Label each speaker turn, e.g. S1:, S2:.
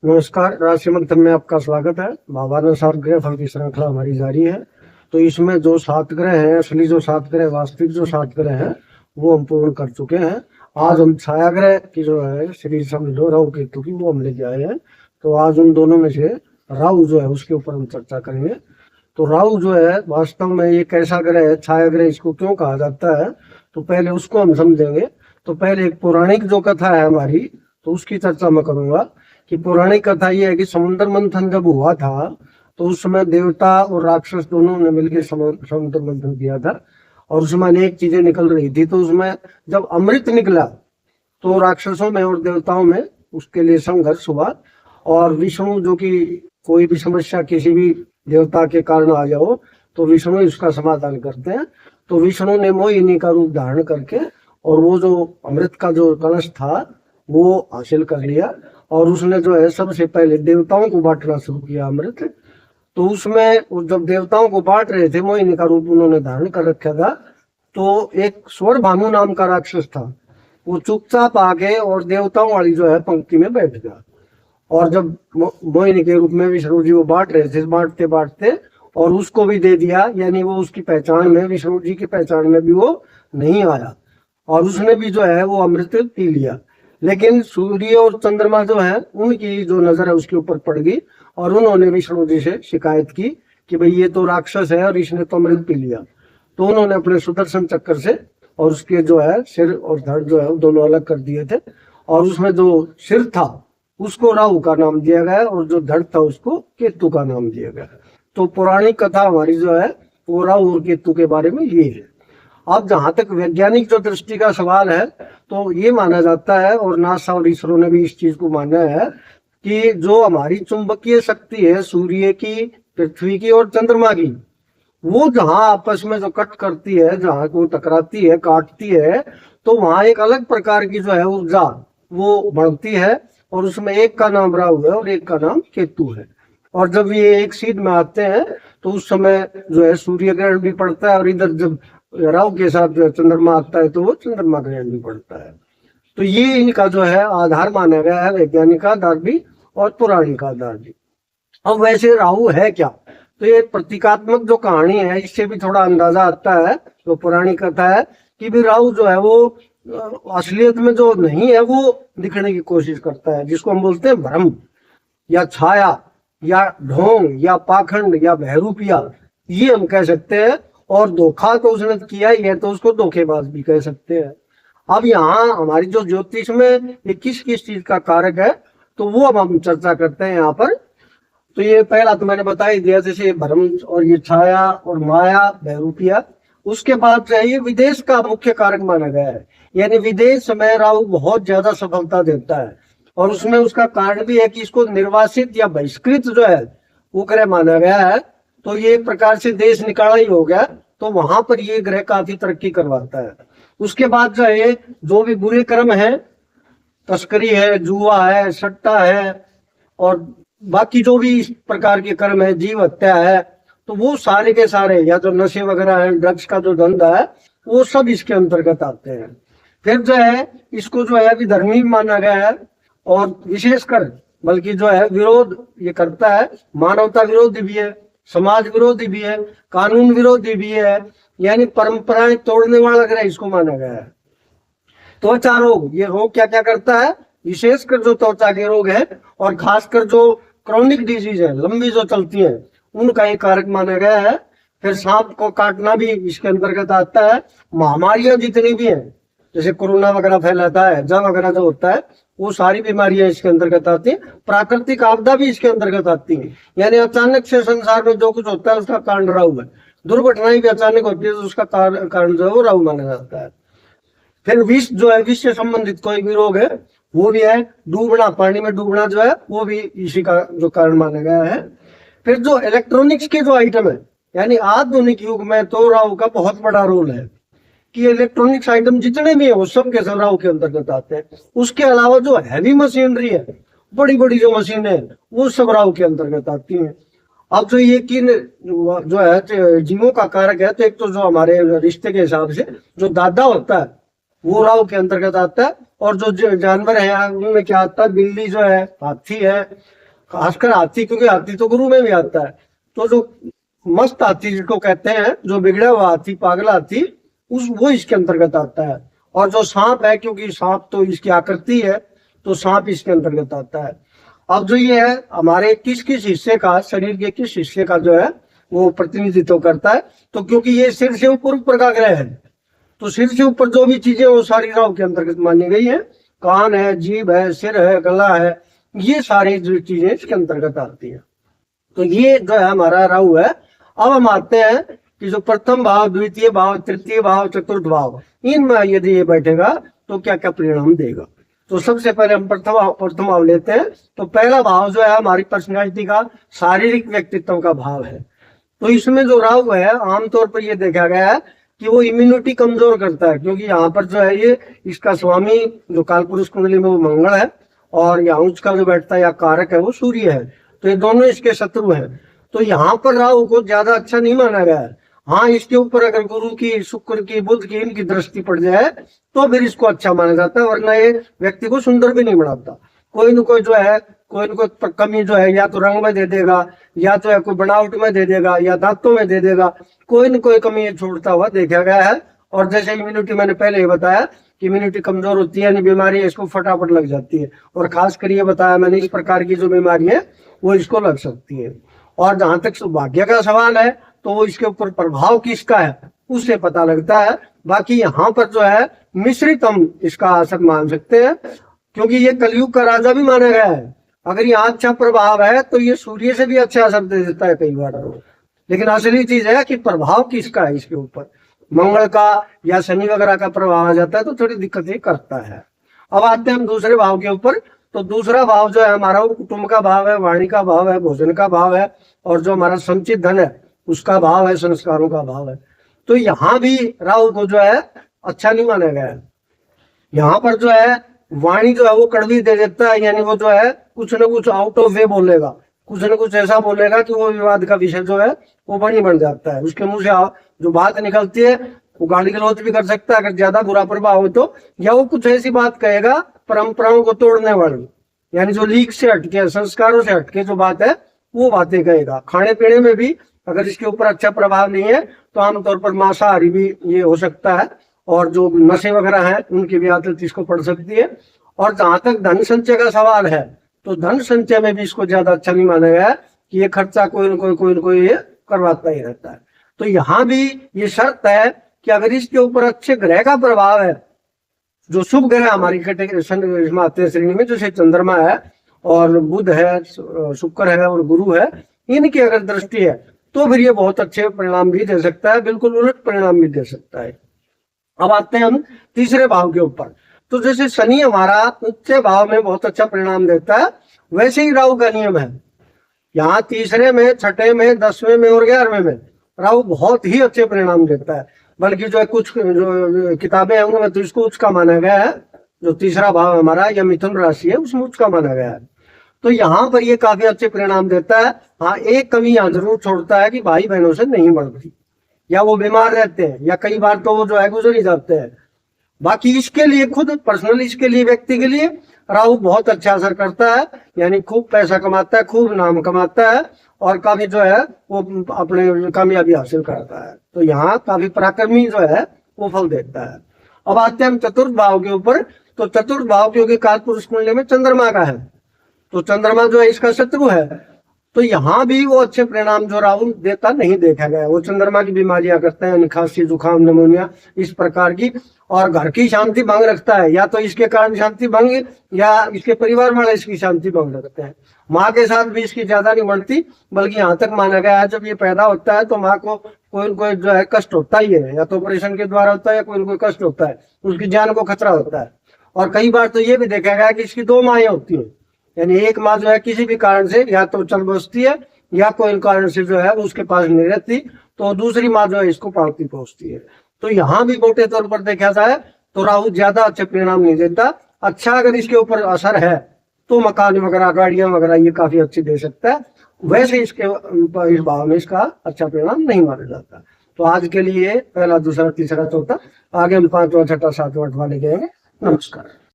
S1: नमस्कार। राशि मंथन में आपका स्वागत है। भावानुसार ग्रह फल की श्रृंखला हमारी जारी है। तो इसमें जो 7 ग्रह हैं, असली जो 7 ग्रह, वास्तविक जो 7 ग्रह हैं, वो हम पूर्ण कर चुके हैं। आज हम छाया ग्रह की जो है श्री समझ लो राहु केतु की, वो हम लेके आए हैं। तो आज उन दोनों में से राहु जो है उसके ऊपर हम चर्चा करेंगे। तो राहु जो है वास्तव में ये कैसा ग्रह है, छाया ग्रह इसको क्यों कहा जाता है, तो पहले उसको हम समझेंगे। तो पहले एक पौराणिक जो कथा है हमारी, तो उसकी चर्चा मैं करूंगा। कि पौराणिक कथा ये है कि समुद्र मंथन जब हुआ था, तो उस समय देवता और राक्षस दोनों ने मिलकर समुद्र मंथन किया था, और उसमें अनेक चीजें निकल रही थी। तो उसमें जब अमृत निकला, तो राक्षसों में और देवताओं में उसके लिए संघर्ष हुआ। और विष्णु, जो कि कोई भी समस्या किसी भी देवता के कारण आ जाओ, तो विष्णु उसका समाधान करते हैं। तो विष्णु ने मोहिनी का रूप धारण करके, और वो जो अमृत का जो कलश था वो हासिल कर लिया, और उसने जो है सबसे पहले देवताओं को बांटना शुरू किया अमृत। तो उसमें जब देवताओं को बांट रहे थे, मोहिनी का रूप उन्होंने धारण कर रखा था, तो एक स्वर भानु नाम का राक्षस था, वो चुपचाप आके और देवताओं वाली जो है पंक्ति में बैठ गया। और जब मोहिनी के रूप में विष्णु जी वो बांट रहे थे, बांटते बांटते और उसको भी दे दिया, यानी वो उसकी पहचान में, विष्णु जी की पहचान में भी वो नहीं आया, और उसने भी जो है वो अमृत पी लिया। लेकिन सूर्य और चंद्रमा जो है उनकी जो नजर है उसके ऊपर पड़ गई, और उन्होंने विष्णु जी से शिकायत की कि भाई ये तो राक्षस है और इसने तो अमृत पी लिया। तो उन्होंने अपने सुदर्शन चक्र से और उसके जो है सिर और धड़ जो है वो दोनों अलग कर दिए थे, और उसमें जो सिर था उसको राहु का नाम दिया गया, और जो धड़ था उसको केतु का नाम दिया गया। तो पौराणिक कथा हमारी जो है वो राहु और केतु के बारे में ये है। अब जहां तक वैज्ञानिक जो दृष्टि का सवाल है, तो ये माना जाता है, और नासा और इसरो ने भी इस चीज को माना है, कि जो हमारी चुंबकीय शक्ति है सूर्य की, पृथ्वी की और चंद्रमा की, वो जहां आपस में जो कट करती है, जहां को टकराती है, काटती है, तो वहां एक अलग प्रकार की जो है ऊर्जा वो बढ़ती है, और उसमें एक का नाम राहु है और एक का नाम केतु है। और जब ये एक सीध में आते हैं, तो उस समय जो है सूर्य ग्रहण भी पड़ता है, और इधर जब राहु के साथ जो चंद्रमा आता है, तो वो चंद्रमा ग्रहण भी पड़ता है। तो ये इनका जो है आधार माना गया है, वैज्ञानिक आधार भी और पौराणिक आधार भी। अब वैसे राहु है क्या, तो ये प्रतीकात्मक जो कहानी है इससे भी थोड़ा अंदाजा आता है, जो पौराणिक कथा है, कि भी राहु जो है वो असलियत में जो नहीं है वो दिखने की कोशिश करता है, जिसको हम बोलते हैं भ्रम या छाया या ढोंग या पाखंड या बहरूपिया, ये हम कह सकते हैं। और धोखा तो उसने किया ही है, तो उसको धोखेबाज भी कह सकते हैं। अब यहाँ हमारी जो ज्योतिष में ये किस किस चीज का कारक है, तो वो अब हम चर्चा करते हैं यहाँ पर। तो ये पहला तो मैंने बता ही दिया, जैसे भ्रम और ये छाया और माया, बहरूपिया। उसके बाद जो है ये विदेश का मुख्य कारक माना गया है, यानी विदेश में राहु बहुत ज्यादा सफलता देता है, और उसमें उसका कारण भी है कि इसको निर्वासित या बहिष्कृत जो है वो ग्रह माना गया है। तो ये एक प्रकार से देश निकाला ही हो गया, तो वहां पर ये ग्रह काफी तरक्की करवाता है। उसके बाद जो है जो भी बुरे कर्म है, तस्करी है, जुआ है, सट्टा है, और बाकी जो भी इस प्रकार के कर्म है, जीव हत्या है, तो वो सारे के सारे, या जो नशे वगैरह है, ड्रग्स का जो धंधा है, वो सब इसके अंतर्गत आते हैं। फिर जो है इसको जो है विधर्मी माना गया है, और विशेषकर बल्कि जो है विरोध ये करता है, मानवता विरोधी भी है, समाज विरोधी भी है, कानून विरोधी भी है, यानी परंपराएं तोड़ने वाला ग्रह इसको माना गया है। त्वचा रोग, ये रोग क्या क्या करता है, विशेषकर जो त्वचा के रोग है, और खासकर जो क्रॉनिक डिजीज है, लंबी जो चलती है, उनका एक कारक माना गया है। फिर सांप को काटना भी इसके अंतर्गत आता है। महामारियां जितनी भी हैं, जैसे कोरोना वगैरह फैलाता है, जंग वगैरह जो होता है, वो सारी बीमारियां इसके अंतर्गत आती हैं। प्राकृतिक आपदा भी इसके अंतर्गत आती है, यानी अचानक से संसार में जो कुछ होता है उसका कारण राहु है। दुर्घटनाएं भी अचानक होती है, तो उसका कारण जो है वो राहु माना जाता है। फिर विष जो है, विष से संबंधित कोई भी रोग है वो भी है। डूबना, पानी में डूबना जो है वो भी इसी का जो कारण माना गया है। फिर जो इलेक्ट्रॉनिक्स के जो आइटम है, यानी आधुनिक युग में तो राहु का बहुत बड़ा रोल है, कि इलेक्ट्रॉनिक्स आइटम जितने भी है वो सब के सब राहु के अंतर्गत आते हैं। उसके अलावा जो हैवी मशीनरी है, बड़ी बड़ी जो मशीनें हैं, वो सब राहु के अंतर्गत आती हैं। अब तो ये किन जो है जीवों का कारक है, तो एक तो जो हमारे रिश्ते के हिसाब से जो दादा होता है वो राहु के अंतर्गत आता है, और जो जानवर है उनमें क्या आता है, बिल्ली जो है, हाथी है, खासकर हाथी, क्योंकि हाथी तो गुरु में भी आता है। तो जो मस्त हाथी जिसको कहते हैं, जो बिगड़ा हुआ हाथी, पागल हाथी, वो इसके अंतर्गत आता है। और जो सांप है, क्योंकि सांप तो इसकी आकृति है, तो सांप इसके अंतर्गत आता है। अब जो ये है हमारे किस किस हिस्से का, शरीर के किस हिस्से का जो है वो प्रतिनिधित्व करता है, तो क्योंकि ये सिर से ऊपर का ग्रह है, तो सिर से ऊपर जो भी चीजें वो सारी राहु के अंतर्गत मानी गई है। कान है, जीभ है, सिर है, गला है, ये सारी जो चीजें इसके अंतर्गत आती है। तो ये जो है हमारा राहु है। अब हम आते हैं कि जो प्रथम भाव, द्वितीय भाव, तृतीय भाव, चतुर्थ भाव, इनमें यदि ये बैठेगा तो क्या क्या परिणाम देगा। तो सबसे पहले हम प्रथम भाव लेते हैं। तो पहला भाव जो है हमारी पर्सनैलिटी का, शारीरिक व्यक्तित्व का भाव है। तो इसमें जो राहु है आमतौर पर ये देखा गया है कि वो इम्यूनिटी कमजोर करता है, क्योंकि यहाँ पर जो है ये इसका स्वामी जो कालपुरुष कुंडली में वो मंगल है, और यहाँ उसका जो बैठता है या कारक है वो सूर्य है, तो ये दोनों इसके शत्रु हैं। तो यहाँ पर राहु को ज्यादा अच्छा नहीं माना गया है। हाँ, इसके ऊपर अगर गुरु की, शुक्र की, बुध की, इनकी दृष्टि पड़ जाए तो फिर इसको अच्छा माना जाता है, वरना ये व्यक्ति को सुंदर भी नहीं बनाता। कोई न कोई जो है, कोई न कोई कमी जो है या तो रंग में दे देगा, या तो है कोई बनावट में दे देगा, या दांतों में दे देगा, कोई न कोई कमी छोड़ता हुआ देखा गया है। और जैसे इम्यूनिटी, मैंने पहले ही बताया कि इम्यूनिटी कमजोर होती है, यानी बीमारी इसको फटाफट लग जाती है, और खासकर ये बताया मैंने इस प्रकार की जो बीमारी है वो इसको लग सकती है। और जहां तक सौभाग्य का सवाल है तो वो इसके ऊपर प्रभाव किसका है उससे पता लगता है। बाकी यहाँ पर जो है मिश्रित हम इसका असर मान सकते हैं, क्योंकि ये कलयुग का राजा भी माना गया है। अगर यहाँ अच्छा प्रभाव है तो ये सूर्य से भी अच्छा असर दे देता है कई बार। लेकिन असली चीज है कि प्रभाव किसका है इसके ऊपर, मंगल का या शनि वगैरह का प्रभाव आ जाता है तो थोड़ी दिक्कतें करता है। अब आते हैं हम दूसरे भाव के ऊपर। तो दूसरा भाव जो है हमारा वो कुटुंब का भाव है, वाणी का भाव है, भोजन का भाव है, और जो हमारा संचित धन है उसका भाव है, संस्कारों का भाव है। तो यहाँ भी राहु को जो है अच्छा नहीं माना गया है। यहाँ पर जो है वाणी जो है वो कड़वी दे देता है, यानी वो जो है कुछ ना कुछ आउट ऑफ वे बोलेगा, कुछ ना कुछ ऐसा बोलेगा कि वो विवाद का विषय जो है वो बड़ी बन जाता है। उसके मुंह से जो बात निकलती है वो गाली गलौज भी कर सकता है अगर ज्यादा बुरा प्रभाव हो तो, या वो कुछ ऐसी बात कहेगा परंपराओं को तोड़ने वाली, यानी जो लीक से हटके, संस्कारों से हटके जो बात है वो बातें कहेगा। खाने पीने में भी अगर इसके ऊपर अच्छा प्रभाव नहीं है तो आमतौर पर मांसाहारी भी ये हो सकता है, और जो नशे वगैरह हैं उनकी भी आदत इसको पड़ सकती है। और जहां तक धन संचय का सवाल है तो धन संचय में भी इसको ज्यादा अच्छा नहीं माना गया है कि ये खर्चा कोई न कोई ये करवाता ही रहता है। तो यहाँ भी ये शर्त है कि अगर इसके ऊपर अच्छे ग्रह का प्रभाव है, जो शुभ ग्रह हमारी कैटेगरी श्रेणी में, जैसे चंद्रमा है और बुध है, शुक्र है और गुरु है, इनकी अगर दृष्टि है तो फिर ये बहुत अच्छे परिणाम भी दे सकता है, बिल्कुल उलट परिणाम भी दे सकता है। अब आते हैं हम तीसरे भाव के ऊपर। तो जैसे शनि हमारा उच्च भाव में बहुत अच्छा परिणाम देता है, वैसे ही राहु का नियम है। यहाँ तीसरे में, छठे में, 10वें में और 11वें में राहु बहुत ही अच्छे परिणाम देता है। बल्कि जो है कुछ जो किताबें हैं उनमें तो इसको उच्च का माना गया है। जो तीसरा भाव हमारा या मिथुन राशि है उसमें उच्च का माना गया है। तो यहाँ पर ये काफी अच्छे परिणाम देता है। हाँ, एक कमी यहाँ जरूर छोड़ता है कि भाई बहनों से नहीं बढ़ती, या वो बीमार रहते हैं, या कई बार तो वो जो है गुजर ही जाते हैं। बाकी इसके लिए खुद पर्सनल, इसके लिए व्यक्ति के लिए राहु बहुत अच्छा असर करता है, यानी खूब पैसा कमाता है, खूब नाम कमाता है, और काफी जो है वो अपने कामयाबी हासिल करता है। तो यहाँ काफी पराक्रमी जो है वो फल देता है। अब आते हैं हम चतुर्थ भाव के ऊपर। तो चतुर्थ भाव क्योंकि कालपुरुष कुंडली में चंद्रमा का है, तो चंद्रमा जो है इसका शत्रु है, तो यहाँ भी वो अच्छे परिणाम जो राहु देता नहीं देखा गया। वो चंद्रमा की बीमारियां करता है, खांसी, जुकाम, निमोनिया, इस प्रकार की, और घर की शांति भंग रखता है, या तो इसके कारण शांति भंग या इसके परिवार वाले इसकी शांति भंग रखते हैं। माँ के साथ भी इसकी ज्यादा नहीं बढ़ती, बल्कि यहाँ तक माना गया है जब ये पैदा होता है तो माँ को कोई न कोई जो है कष्ट होता ही है, या तो ऑपरेशन के द्वारा होता है या कोई न कोई कष्ट होता है, उसकी जान को खतरा होता है। और कई बार तो ये भी देखा गया कि इसकी 2 माएँ होती हैं, यानी एक माँ जो है किसी भी कारण से या तो चल बसती है या कोई कारण से जो है उसके पास नहीं रहती, तो दूसरी माँ जो है इसको पालती पोसती है। तो यहाँ भी मोटे तौर पर देखा जाए तो राहु ज्यादा अच्छे परिणाम नहीं देता। अच्छा अगर इसके ऊपर असर है तो मकान वगैरह, गाड़ियां वगैरह ये काफी अच्छी दे सकता है। वैसे इस भाव में इसका अच्छा परिणाम नहीं माना जाता। तो आज के लिए पहला, दूसरा, तीसरा, चौथा, आगे हम 5वां, 6वां, 7वां, 8वां लेके आएंगे। नमस्कार।